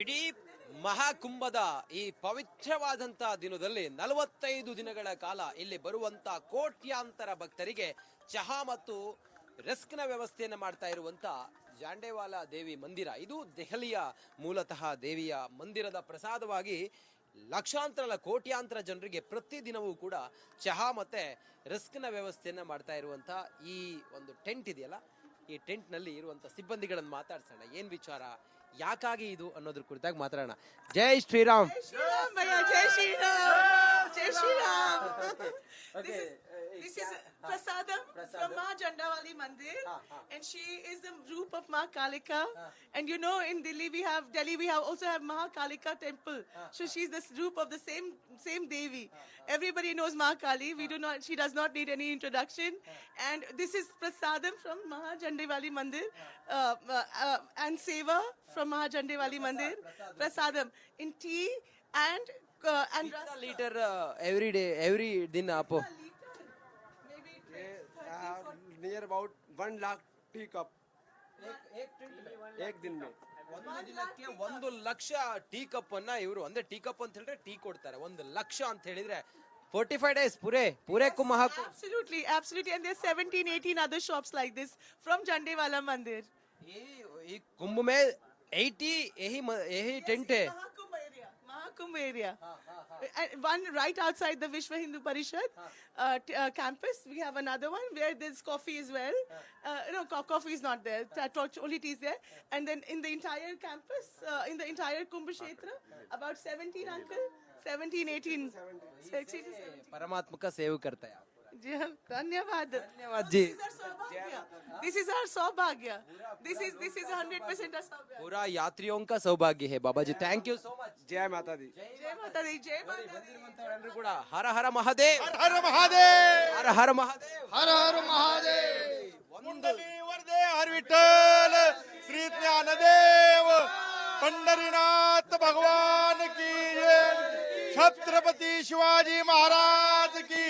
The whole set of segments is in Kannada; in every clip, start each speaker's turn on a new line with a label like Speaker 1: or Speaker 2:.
Speaker 1: ಇಡೀ ಮಹಾಕುಂಭದ ಈ ಪವಿತ್ರವಾದಂತ ದಿನದಲ್ಲಿ 45 ದಿನಗಳ ಕಾಲ ಇಲ್ಲಿ ಬರುವಂತ ಕೋಟ್ಯಾಂತರ ಭಕ್ತರಿಗೆ ಚಹಾ ಮತ್ತು ರೆಸ್ಕ್ನ ವ್ಯವಸ್ಥೆಯನ್ನು ಮಾಡ್ತಾ ಇರುವಂತ ಜಾಂಡೇವಾಲಾ ದೇವಿ ಮಂದಿರ. ಇದು ದೆಹಲಿಯ ಮೂಲತಃ ದೇವಿಯ ಮಂದಿರದ ಪ್ರಸಾದವಾಗಿ ಲಕ್ಷಾಂತರ ಕೋಟ್ಯಾಂತರ ಜನರಿಗೆ ಪ್ರತಿದಿನವೂ ಕೂಡ ಚಹಾ ಮತ್ತೆ ರಿಸ್ಕ್ನ ವ್ಯವಸ್ಥೆಯನ್ನ ಮಾಡ್ತಾ ಇರುವಂತ ಈ ಒಂದು ಟೆಂಟ್ ಇದೆಯಲ್ಲ, ಈ ಟೆಂಟ್ ನಲ್ಲಿ ಇರುವಂತ ಸಿಬ್ಬಂದಿಗಳನ್ನು ಮಾತಾಡ್ಸೋಣ. ಏನ್ ವಿಚಾರ, ಯಾಕಾಗಿ ಇದು ಅನ್ನೋದ್ರ ಕುರಿತಾಗಿ ಮಾತಾಡೋಣ. ಜೈ ಶ್ರೀರಾಮ್.
Speaker 2: जय श्री राम, जय Shri Ram. This is Prasadam from Ma Jandawali Mandir, and she is the roop of Ma Kalika. And you know, in Delhi we also have Ma Kalika temple. So she's the roop of the same Devi. Everybody knows Ma Kali. She does not need any introduction. And this is Prasadam from Maha Jandawali Mandir, and Seva from Maha Jandawali Mandir. Prasadam in tea and
Speaker 1: litre every ದಿನ ಅಪ್ಪು.
Speaker 3: Near about 1 lakh tea cup एक दिन में.
Speaker 1: ಒಂದು ದಿನಕ್ಕೆ 1 ಲಕ್ಷ ಟೀ ಕಪ್ ಅನ್ನ ಇವರು, ಅಂದ್ರೆ ಟೀ ಕಪ್ ಅಂತ ಹೇಳಿದ್ರೆ ಟೀ ಕೊಡ್ತಾರೆ. 1 ಲಕ್ಷ ಅಂತ ಹೇಳಿದ್ರೆ 45 days pure Kumbh.
Speaker 2: Absolutely. And there's 17-18 other shops like this from Jandewala Mandir.
Speaker 1: ये कुंभ में 80 यही टेंट है.
Speaker 2: Mahakumbh area. One right outside the Vishwa Hindu Parishad campus. We have another one where there's coffee as well. No, coffee is not there. Only tea is there. And then in the entire campus, in the entire Kumbh Kshetra, about 17-18.
Speaker 1: परमात्मा का सेव करता है.
Speaker 2: जी हाँ, धन्यवाद
Speaker 1: जी.
Speaker 2: This is our सौभाग्य. This is 100% our सौभाग्य.
Speaker 1: पूरा यात्रियों का सौभाग्य है. बाबा जी, थैंक यू सो मच.
Speaker 3: जय माता दी.
Speaker 2: जय माता दी, जय माता दी.
Speaker 1: ಎಲ್ಲರೂ ಕೂಡ ಹರ ಹರ ಮಹಾದೇವ್,
Speaker 3: हर महादेव,
Speaker 1: ಹರ ಹರ ಮಹಾದೇವ್,
Speaker 3: हर हर महादेव.
Speaker 1: ಒಂದು
Speaker 3: वर्दे हर विठ्ठल श्री ज्ञानदेव पंढरीनाथ भगवान की जय. छत्रपति शिवाजी महाराज की,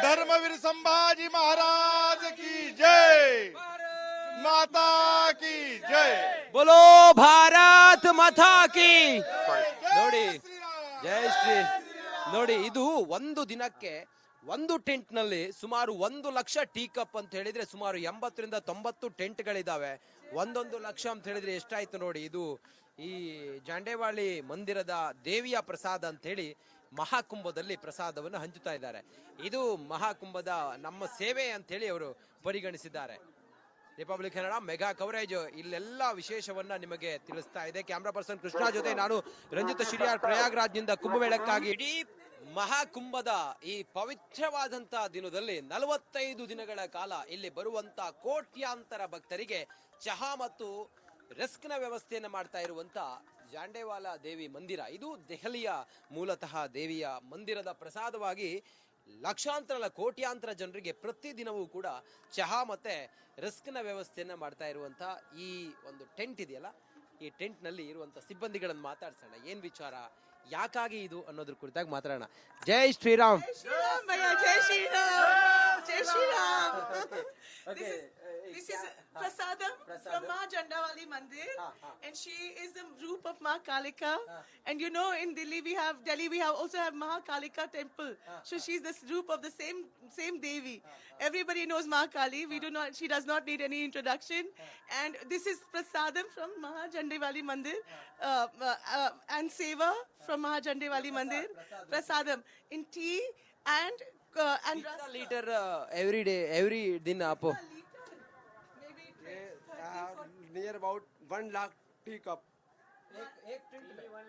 Speaker 3: धर्मवीर संभाजी महाराज की जय. माता की जय.
Speaker 1: बोलो ಭಾರತ್ ಮಾತಾ ಕಿ. ನೋಡಿ, ಜೈ ಶ್ರೀ. ನೋಡಿ, ಇದು ಒಂದು ದಿನಕ್ಕೆ ಒಂದು ಟೆಂಟ್ ನಲ್ಲಿ ಸುಮಾರು 1 ಲಕ್ಷ ಟೀ ಕಪ್ ಅಂತ ಹೇಳಿದ್ರೆ ಸುಮಾರು 80ರಿಂದ 90 ಟೆಂಟ್ ಗಳಿದಾವೆ. 1 ಲಕ್ಷ ಅಂತ ಹೇಳಿದ್ರೆ ಎಷ್ಟಾಯ್ತು ನೋಡಿ. ಇದು ಈ ಜಾಂಡೇವಾಳಿ ಮಂದಿರದ ದೇವಿಯ ಪ್ರಸಾದ ಅಂತ ಹೇಳಿ ಮಹಾಕುಂಭದಲ್ಲಿ ಪ್ರಸಾದವನ್ನು ಹಂಚುತ್ತಾ ಇದ್ದಾರೆ. ಇದು ಮಹಾಕುಂಭದ ನಮ್ಮ ಸೇವೆ ಅಂತ ಹೇಳಿ ಅವರು ಪರಿಗಣಿಸಿದ್ದಾರೆ. ರಿಪಬ್ಲಿಕ್ ಕನ್ನಡ ಮೆಗಾ ಕವರೇಜ್ ಇಲ್ಲೆಲ್ಲ ವಿಶೇಷವನ್ನ ನಿಮಗೆ ತಿಳಿಸ್ತಾ ಇದೆ. ಕ್ಯಾಮ್ರಾ ಪರ್ಸನ್ ಕೃಷ್ಣ ಜೊತೆ ನಾನು ರಂಜಿತ್ ಶಿರಿಯಾರ್, ಪ್ರಯಾಗ್ರಾಜ್ನಿಂದ ಕುಂಭಮೇಳಕ್ಕಾಗಿ. ಇಡೀ ಮಹಾಕುಂಭದ ಈ ಪವಿತ್ರವಾದಂತ ದಿನದಲ್ಲಿ 45 ದಿನಗಳ ಕಾಲ ಇಲ್ಲಿ ಬರುವಂತ ಕೋಟ್ಯಾಂತರ ಭಕ್ತರಿಗೆ ಚಹಾ ಮತ್ತು ರೆಸ್ಕ್ನ ವ್ಯವಸ್ಥೆಯನ್ನ ಮಾಡ್ತಾ ಇರುವಂತ ಜಾಂಡೇವಾಲಾ ದೇವಿ ಮಂದಿರ. ಇದು ದೆಹಲಿಯ ಮೂಲತಃ ದೇವಿಯ ಮಂದಿರದ ಪ್ರಸಾದವಾಗಿ ಲಕ್ಷಾಂತರ ಕೋಟ್ಯಾಂತರ ಜನರಿಗೆ ಪ್ರತಿದಿನವೂ ಕೂಡ ಚಹಾ ಮತ್ತೆ ರಿಸ್ಕ್ನ ವ್ಯವಸ್ಥೆಯನ್ನ ಮಾಡ್ತಾ ಇರುವಂತ ಈ ಒಂದು ಟೆಂಟ್ ಇದೆಯಲ್ಲ, ಈ ಟೆಂಟ್ ನಲ್ಲಿ ಇರುವಂತ ಸಿಬ್ಬಂದಿಗಳನ್ನು ಮಾತಾಡ್ಸೋಣ. ಏನ್ ವಿಚಾರ, ಯಾಕಾಗಿ ಇದು ಅನ್ನೋದ್ರ ಕುರಿತಾಗಿ ಮಾತಾಡೋಣ. ಜೈ ಶ್ರೀರಾಮ್.
Speaker 2: जय श्री राम, जय Shri Ram. This is Prasadam from Ma Jandawali Mandir, and she is the roop of Ma Kalika. And you know, in Delhi we also have Ma Kalika temple. So she's the roop of the same Devi. Everybody knows Ma Kali. She does not need any introduction. And this is Prasadam from Maha Jandawali Mandir, and Seva from Maha Jandawali Mandir. Prasadam in tea and
Speaker 1: litre every ದಿನ ಅಪ್ಪು.
Speaker 3: Near about 1 lakh tea cup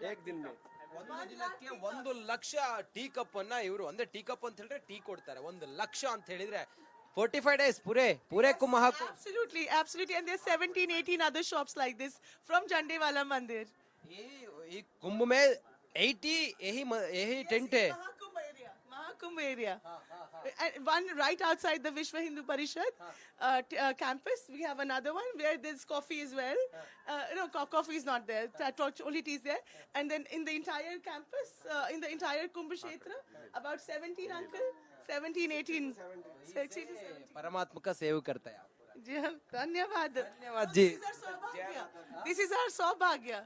Speaker 3: एक दिन में.
Speaker 1: ಒಂದು ದಿನಕ್ಕೆ 1 ಲಕ್ಷ ಟೀ ಕಪ್ ಅನ್ನ ಇವರು, ಅಂದ್ರೆ ಟೀ ಕಪ್ ಅಂತ ಹೇಳಿದ್ರೆ ಟೀ ಕೊಡ್ತಾರೆ. 1 ಲಕ್ಷ ಅಂತ ಹೇಳಿದ್ರೆ 45 days pure Kumbh.
Speaker 2: Absolutely. And there's 17-18 other shops like this from Jandewala Mandir.
Speaker 1: ये कुंभ में 80 यही टेंट है.
Speaker 2: Mahakumbh area. One right outside the Vishwa Hindu Parishad campus. We have another one where there's coffee as well. No, coffee is not there. Only tea is there. And then in the entire campus, in the entire Kumbh Kshetra, about 17-18.
Speaker 1: परमात्मा का सेव करता है.
Speaker 2: जी हाँ, धन्यवाद.
Speaker 1: धन्यवाद जी.
Speaker 2: This is our saubhagya.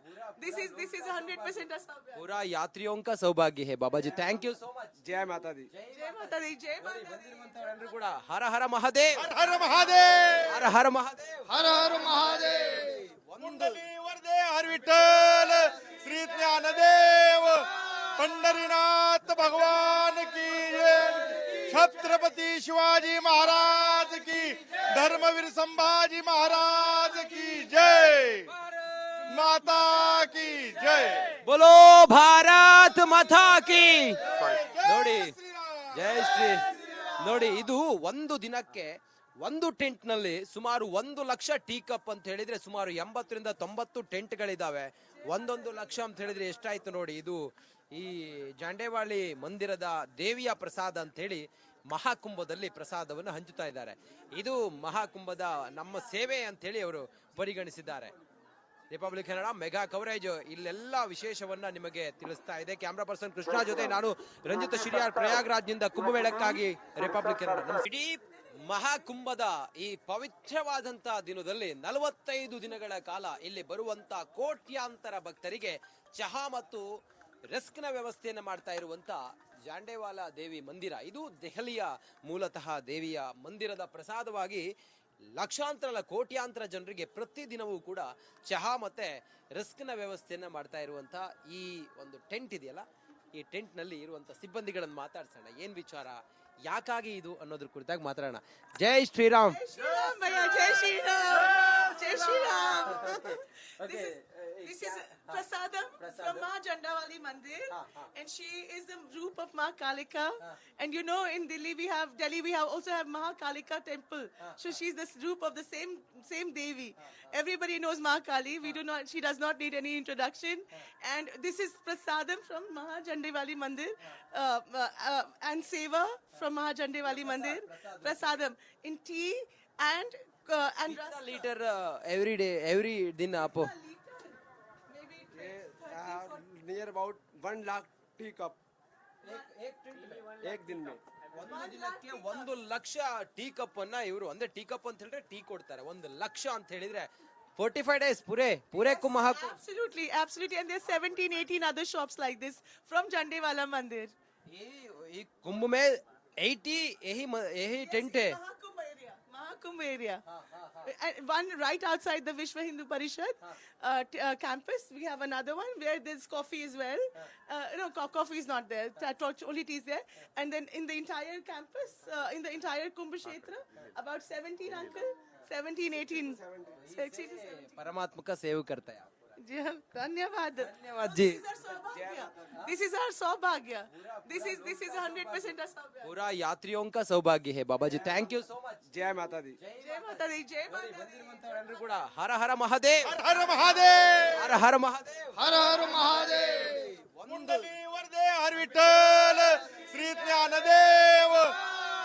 Speaker 2: This is 100% our saubhagya.
Speaker 1: पूरा यात्रियों का सौभाग्य है बाबा जी. Thank you so much.
Speaker 3: जय माता दी.
Speaker 2: जय माता दी, जय माता दी.
Speaker 1: ಎಲ್ರು ಕೂಡ ಹರ ಹರ ಮಹಾದೇವ್,
Speaker 4: ಹರ ಮಹಾದೇವ್,
Speaker 1: ಹರ ಹರ ಮಹಾದೇವ್.
Speaker 4: ಹರ ಹರ ಮಹಾದೇವ್.
Speaker 1: ಒಂದು
Speaker 4: कुंडली वरदे हर विठ्ठल श्री ज्ञानदेव पंढरीनाथ भगवान की जय. छत्रपति शिवाजी महाराज की, धर्मवीर संभाजी महाराज की जय. माता की जय.
Speaker 1: बोलो ಭಾರತ್ ಮಾತಾ ಕಿ. ನೋಡಿ, ಜೈ ಶ್ರೀ. ನೋಡಿ, ಇದು ಒಂದು ದಿನಕ್ಕೆ ಒಂದು ಟೆಂಟ್ ನಲ್ಲಿ ಸುಮಾರು 1 ಲಕ್ಷ ಟೀ ಕಪ್ ಅಂತ ಹೇಳಿದ್ರೆ ಸುಮಾರು 80ರಿಂದ 90 ಟೆಂಟ್ಗಳಿದಾವೆ. 1 ಲಕ್ಷ ಅಂತ ಹೇಳಿದ್ರೆ ಎಷ್ಟಾಯ್ತು ನೋಡಿ. ಇದು ಈ ಜಾಂಡೇವಾಳಿ ಮಂದಿರದ ದೇವಿಯ ಪ್ರಸಾದ ಅಂತ ಹೇಳಿ ಮಹಾಕುಂಭದಲ್ಲಿ ಪ್ರಸಾದವನ್ನು ಹಂಚುತ್ತಾ ಇದ್ದಾರೆ. ಇದು ಮಹಾಕುಂಭದ ನಮ್ಮ ಸೇವೆ ಅಂತ ಹೇಳಿ ಅವರು ಪರಿಗಣಿಸಿದ್ದಾರೆ. ರಿಪಬ್ಲಿಕ್ ಕನ್ನಡ ಮೆಗಾ ಕವರೇಜ್ ಇಲ್ಲೆಲ್ಲ ವಿಶೇಷವನ್ನ ನಿಮಗೆ ತಿಳಿಸ್ತಾ ಇದೆ. ಕ್ಯಾಮ್ರಾ ಪರ್ಸನ್ ಕೃಷ್ಣ ಜೊತೆ ನಾನು ರಂಜಿತ್ ಶಿರಿಯಾರ್, ಪ್ರಯಾಗ್ರಾಜ್ನಿಂದ ಕುಂಭಮೇಳಕ್ಕಾಗಿ ರಿಪಬ್ಲಿಕ್ ಕನ್ನಡ. ಇಡೀ ಮಹಾಕುಂಭದ ಈ ಪವಿತ್ರವಾದಂತ ದಿನದಲ್ಲಿ 45 ದಿನಗಳ ಕಾಲ ಇಲ್ಲಿ ಬರುವಂತ ಕೋಟ್ಯಾಂತರ ಭಕ್ತರಿಗೆ ಚಹಾ ಮತ್ತು ರೆಸ್ಕ್ನ ವ್ಯವಸ್ಥೆಯನ್ನು ಮಾಡ್ತಾ ಇರುವಂತ ಜಾಂಡೇವಾಲ ದೇವಿ ಮಂದಿರ. ಇದು ದೆಹಲಿಯ ಮೂಲತಃ ದೇವಿಯ ಮಂದಿರದ ಪ್ರಸಾದವಾಗಿ ಲಕ್ಷಾಂತರ ಅಲ್ಲ ಕೋಟ್ಯಾಂತರ ಜನರಿಗೆ ಪ್ರತಿದಿನವೂ ಕೂಡ ಚಹಾ ಮತ್ತೆ ರಿಸ್ಕ್ನ ವ್ಯವಸ್ಥೆಯನ್ನ ಮಾಡ್ತಾ ಇರುವಂತ ಈ ಒಂದು ಟೆಂಟ್ ಇದೆಯಲ್ಲ, ಈ ಟೆಂಟ್ ನಲ್ಲಿ ಇರುವಂತ ಸಿಬ್ಬಂದಿಗಳನ್ನು ಮಾತಾಡ್ಸೋಣ. ಏನ್ ವಿಚಾರ, ಯಾಕಾಗಿ ಇದು ಅನ್ನೋದ್ರ ಕುರಿತಾಗಿ ಮಾತಾಡೋಣ. ಜೈ Shriram.
Speaker 2: Jai Shri Ram, bhaiya, Jai Shri Ram. Jai Shri Ram. This is prasadam from Ma Jandawali Mandir, and she is the roop of Ma Kalika. And you know, in Delhi we also have Mahakalika temple. So she's the roop of the same Devi. Everybody knows Ma Kali. She does not need any introduction. And this is prasadam from Maha Jandawali Mandir, and seva from Maha Jandawali Mandir. Prasadam in tea and rasa.
Speaker 1: Litre every ದಿನ ಅಪ್ಪು.
Speaker 2: Maybe
Speaker 3: near about 1 lakh tea cup एक दिन में.
Speaker 1: ಒಂದು ದಿನಕ್ಕೆ 1 ಲಕ್ಷ ಟೀ ಕಪ್ ಅನ್ನ ಇವರು, ಅಂದ್ರೆ ಟೀ ಕಪ್ ಅಂತ ಹೇಳಿದ್ರೆ ಟೀ ಕೊಡ್ತಾರೆ. 1 ಲಕ್ಷ ಅಂತ ಹೇಳಿದ್ರೆ 45 days ಪೂರೆ Kumbh.
Speaker 2: Absolutely. And there's 17-18 other shops like this from Jandewala Mandir.
Speaker 1: ಈ ಕುಂಭ में 80 यही टेंट है.
Speaker 2: Mahakumbh area. One right outside the Vishwa Hindu Parishad campus. We have another one where there's coffee as well. No, coffee is not there. Only tea is there. And then in the entire campus, in the entire Kumbh Kshetra, about 17, uncle. 17, 18. 16 to 17.
Speaker 1: परमात्मा का सेव करता है.
Speaker 2: जी हाँ, धन्यवाद.
Speaker 1: धन्यवाद जी.
Speaker 2: This is our saubhagya. This is 100% our saubhagya.
Speaker 1: पूरा यात्रियों का सौभाग्य है बाबा जी. Thank you so much.
Speaker 3: जय माता दी.
Speaker 2: जय माता दी, जय माता दी.
Speaker 1: ಎಲ್ರು ಕೂಡ ಹರ ಹರ ಮಹಾದೇವ್,
Speaker 4: हर हर महादेव,
Speaker 1: ಹರ ಹರ ಮಹಾದೇವ್.
Speaker 4: हर हर महादेव.
Speaker 1: ಒಂದು
Speaker 4: कुंडली वरदे हर विठ्ठल श्री ज्ञानदेव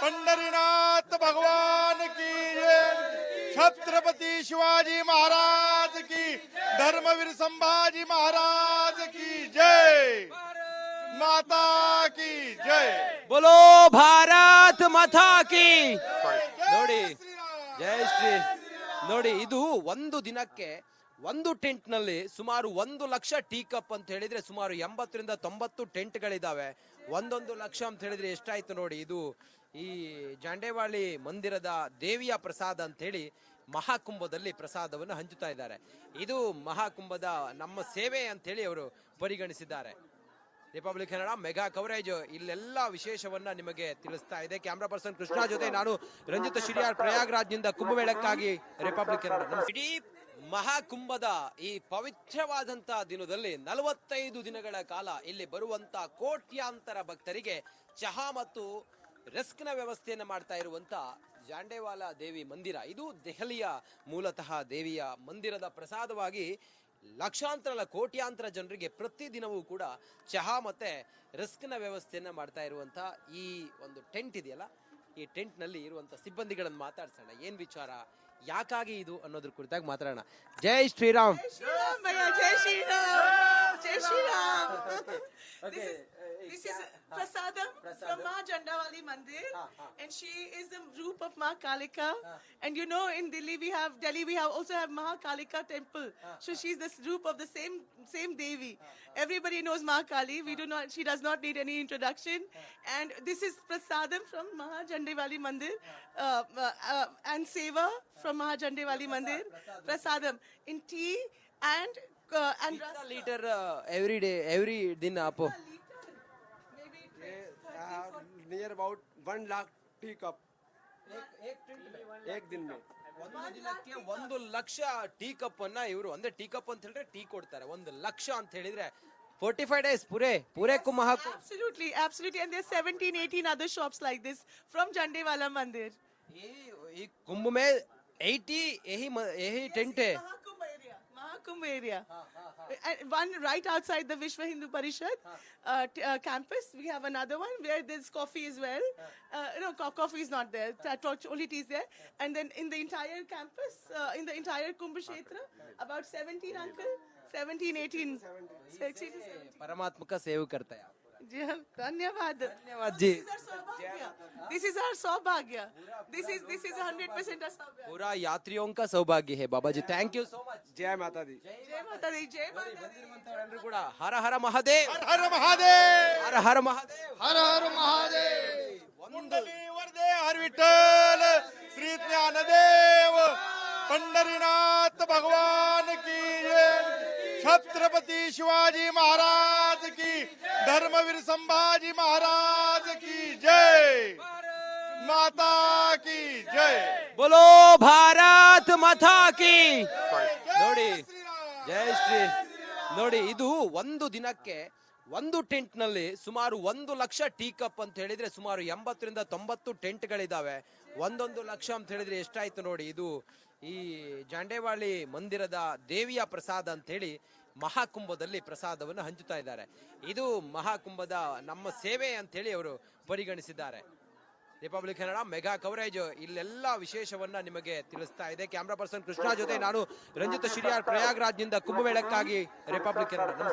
Speaker 4: पंढरीनाथ भगवान की जय. छत्रपति शिवाजी महाराज की, धर्मवीर संभाजी महाराज की जय. माता की जय.
Speaker 1: बोलो ಭಾರತ್ ಮಾತಾ ಕಿ. ನೋಡಿ, ಜೈ ಶ್ರೀ. ನೋಡಿ, ಇದು ಒಂದು ದಿನಕ್ಕೆ ಒಂದು ಟೆಂಟ್ ನಲ್ಲಿ ಸುಮಾರು 1 ಲಕ್ಷ ಟೀ ಕಪ್ ಅಂತ ಹೇಳಿದ್ರೆ ಸುಮಾರು 80ರಿಂದ 90 ಟೆಂಟ್ಗಳಿದಾವೆ. 1 ಲಕ್ಷ ಅಂತ ಹೇಳಿದ್ರೆ ಎಷ್ಟಾಯ್ತು ನೋಡಿ. ಇದು ಈ ಜಾಂಡೇವಾಳಿ ಮಂದಿರದ ದೇವಿಯ ಪ್ರಸಾದ ಅಂತ ಹೇಳಿ ಮಹಾಕುಂಭದಲ್ಲಿ ಪ್ರಸಾದವನ್ನು ಹಂಚುತ್ತಾ ಇದ್ದಾರೆ. ಇದು ಮಹಾಕುಂಭದ ನಮ್ಮ ಸೇವೆ ಅಂತ ಹೇಳಿ ಅವರು ಪರಿಗಣಿಸಿದ್ದಾರೆ. ರಿಪಬ್ಲಿಕ್ ಕನ್ನಡ ಮೆಗಾ ಕವರೇಜ್ ಇಲ್ಲೆಲ್ಲ ವಿಶೇಷವನ್ನ ನಿಮಗೆ ತಿಳಿಸ್ತಾ ಇದೆ. ಕ್ಯಾಮ್ರಾ ಪರ್ಸನ್ ಕೃಷ್ಣ ಜೊತೆ ನಾನು ರಂಜಿತ್ ಶಿರಿಯಾರ್, ಪ್ರಯಾಗ್ರಾಜ್ನಿಂದ ಕುಂಭಮೇಳಕ್ಕಾಗಿ ರಿಪಬ್ಲಿಕ್ ಕನ್ನಡ. ಇಡೀ ಮಹಾಕುಂಭದ ಈ ಪವಿತ್ರವಾದಂತ ದಿನದಲ್ಲಿ 45 ದಿನಗಳ ಕಾಲ ಇಲ್ಲಿ ಬರುವಂತ ಕೋಟ್ಯಾಂತರ ಭಕ್ತರಿಗೆ ಚಹಾ ಮತ್ತು ರೆಸ್ಕ್ನ ವ್ಯವಸ್ಥೆಯನ್ನು ಮಾಡ್ತಾ ಇರುವಂತ ಜಾಂಡೇವಾಲ ದೇವಿ ಮಂದಿರ. ಇದು ದೆಹಲಿಯ ಮೂಲತಃ ದೇವಿಯ ಮಂದಿರದ ಪ್ರಸಾದವಾಗಿ ಲಕ್ಷಾಂತರ ಅಲ್ಲ ಕೋಟ್ಯಾಂತರ ಜನರಿಗೆ ಪ್ರತಿದಿನವೂ ಕೂಡ ಚಹಾ ಮತ್ತೆ ರಿಸ್ಕ್ನ ವ್ಯವಸ್ಥೆಯನ್ನ ಮಾಡ್ತಾ ಇರುವಂತ ಈ ಒಂದು ಟೆಂಟ್ ಇದೆಯಲ್ಲ, ಈ ಟೆಂಟ್ ನಲ್ಲಿ ಇರುವಂತ ಸಿಬ್ಬಂದಿಗಳನ್ನು ಮಾತಾಡ್ಸೋಣ. ಏನ್ ವಿಚಾರ, ಯಾಕಾಗಿ ಇದು ಅನ್ನೋದ್ರ ಕುರಿತಾಗಿ ಮಾತಾಡೋಣ. ಜೈ Shriram.
Speaker 2: Jai Shri Ram, bhaiya, Jai Shri Ram. Jai Shri Ram. This is Prasadam from Ma Jandawali Mandir, and she is the roop of Ma Kalika. And you know, in Delhi we also have Mahakalika temple. So she's the roop of the same Devi. Everybody knows Ma Kali. She does not need any introduction. And this is Prasadam from Maha Jandawali Mandir, and Seva from Maha Jandawali Mandir. Prasadam in tea and
Speaker 1: कितना लीटर एवरी दिन आप
Speaker 2: maybe
Speaker 3: near about 1 lakh tea cup एक दिन में
Speaker 1: ಒಂದು ದಿನಕ್ಕೆ 1 ಲಕ್ಷ ಟೀ ಕಪ್ ಅನ್ನ ಇವರು ಅಂದ್ರೆ ಟೀ ಕಪ್ ಅಂತ ಹೇಳಿದ್ರೆ ಟೀ ಕೊಡ್ತಾರೆ 1 ಲಕ್ಷ ಅಂತ ಹೇಳಿದ್ರೆ 45 days पूरे Kumbh
Speaker 2: absolutely, and there's 17-18 other shops like this from Jandewala Mandir.
Speaker 1: ये कुंभ में 80 यही टेंट है
Speaker 2: Mahakumbh area. One right outside the Vishwa Hindu Parishad campus. We have another one where there's coffee as well. No, coffee is not there. Only tea is there. And then in the entire campus, in the entire Kumbh Kshetra, about 17 uncle, 17, 18, 16 to 17.
Speaker 1: परमात्मा का सेव करता है
Speaker 2: जी हाँ, धन्यवाद
Speaker 1: जी
Speaker 2: This is our सौभाग्य. This is 100% our सौभाग्य.
Speaker 1: पूरा यात्रियों का सौभाग्य है बाबा जी थैंक यू सो मच
Speaker 3: जय माता दी
Speaker 2: जय माता दी जय माता दी.
Speaker 1: ಎಲ್ಲರೂ ಕೂಡ ಹರ ಹರ ಮಹಾದೇವ್
Speaker 4: हर हर महादेव
Speaker 1: ಹರ ಹರ ಮಹಾದೇವ್
Speaker 4: हर हर महादेव कुंडली वरदे हर विठ्ठल श्री ज्ञानदेव पंढरीनाथ भगवान की जय छत्रपति शिवाजी महाराज की धर्मवीर संभाजी महाराज की जय माता की जय
Speaker 1: बोलो ಭಾರತ್ ಮಾತಾ ಕಿ ನೋಡಿ ಜೈ ಶ್ರೀ ನೋಡಿ ಇದು ಒಂದು ದಿನಕ್ಕೆ ಒಂದು ಟೆಂಟ್ ನಲ್ಲಿ ಸುಮಾರು 1 ಲಕ್ಷ ಟೀ ಕಪ್ ಅಂತ ಹೇಳಿದ್ರೆ ಸುಮಾರು 80 ರಿಂದ 90 ಟೆಂಟ್ಗಳಿದಾವೆ 1 ಲಕ್ಷ ಅಂತ ಹೇಳಿದ್ರೆ ಎಷ್ಟಾಯ್ತು ನೋಡಿ ಇದು ಈ ಜಾಂಡೇವಾಳಿ ಮಂದಿರದ ದೇವಿಯ ಪ್ರಸಾದ ಅಂತ ಹೇಳಿ ಮಹಾಕುಂಭದಲ್ಲಿ ಪ್ರಸಾದವನ್ನು ಹಂಚುತ್ತಾ ಇದ್ದಾರೆ ಇದು ಮಹಾಕುಂಭದ ನಮ್ಮ ಸೇವೆ ಅಂತ ಹೇಳಿ ಅವರು ಪರಿಗಣಿಸಿದ್ದಾರೆ ರಿಪಬ್ಲಿಕ್ ಕನ್ನಡ ಮೆಗಾ ಕವರೇಜ್ ಇಲ್ಲೆಲ್ಲ ವಿಶೇಷವನ್ನ ನಿಮಗೆ ತಿಳಿಸ್ತಾ ಇದೆ ಕ್ಯಾಮ್ರಾ ಪರ್ಸನ್ ಕೃಷ್ಣ ಜೊತೆ ನಾನು ರಂಜಿತ್ ಶಿರಿಯಾರ್ ಪ್ರಯಾಗ್ರಾಜ್ನಿಂದ ಕುಂಭಮೇಳಕ್ಕಾಗಿ ರಿಪಬ್ಲಿಕ್ ಕನ್ನಡ